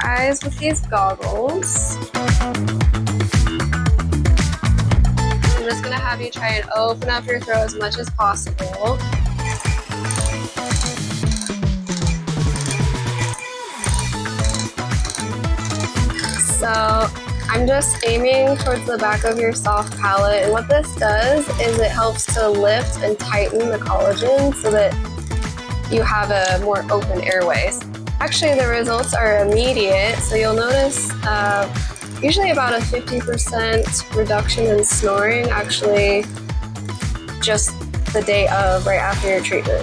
your eyes with these goggles. I'm just gonna have you try and open up your throat as much as possible. So I'm just aiming towards the back of your soft palate, and what this does is it helps to lift and tighten the collagen so that you have a more open airway. Actually, the results are immediate, so you'll notice usually about a 50% reduction in snoring, actually just the day of, right after your treatment.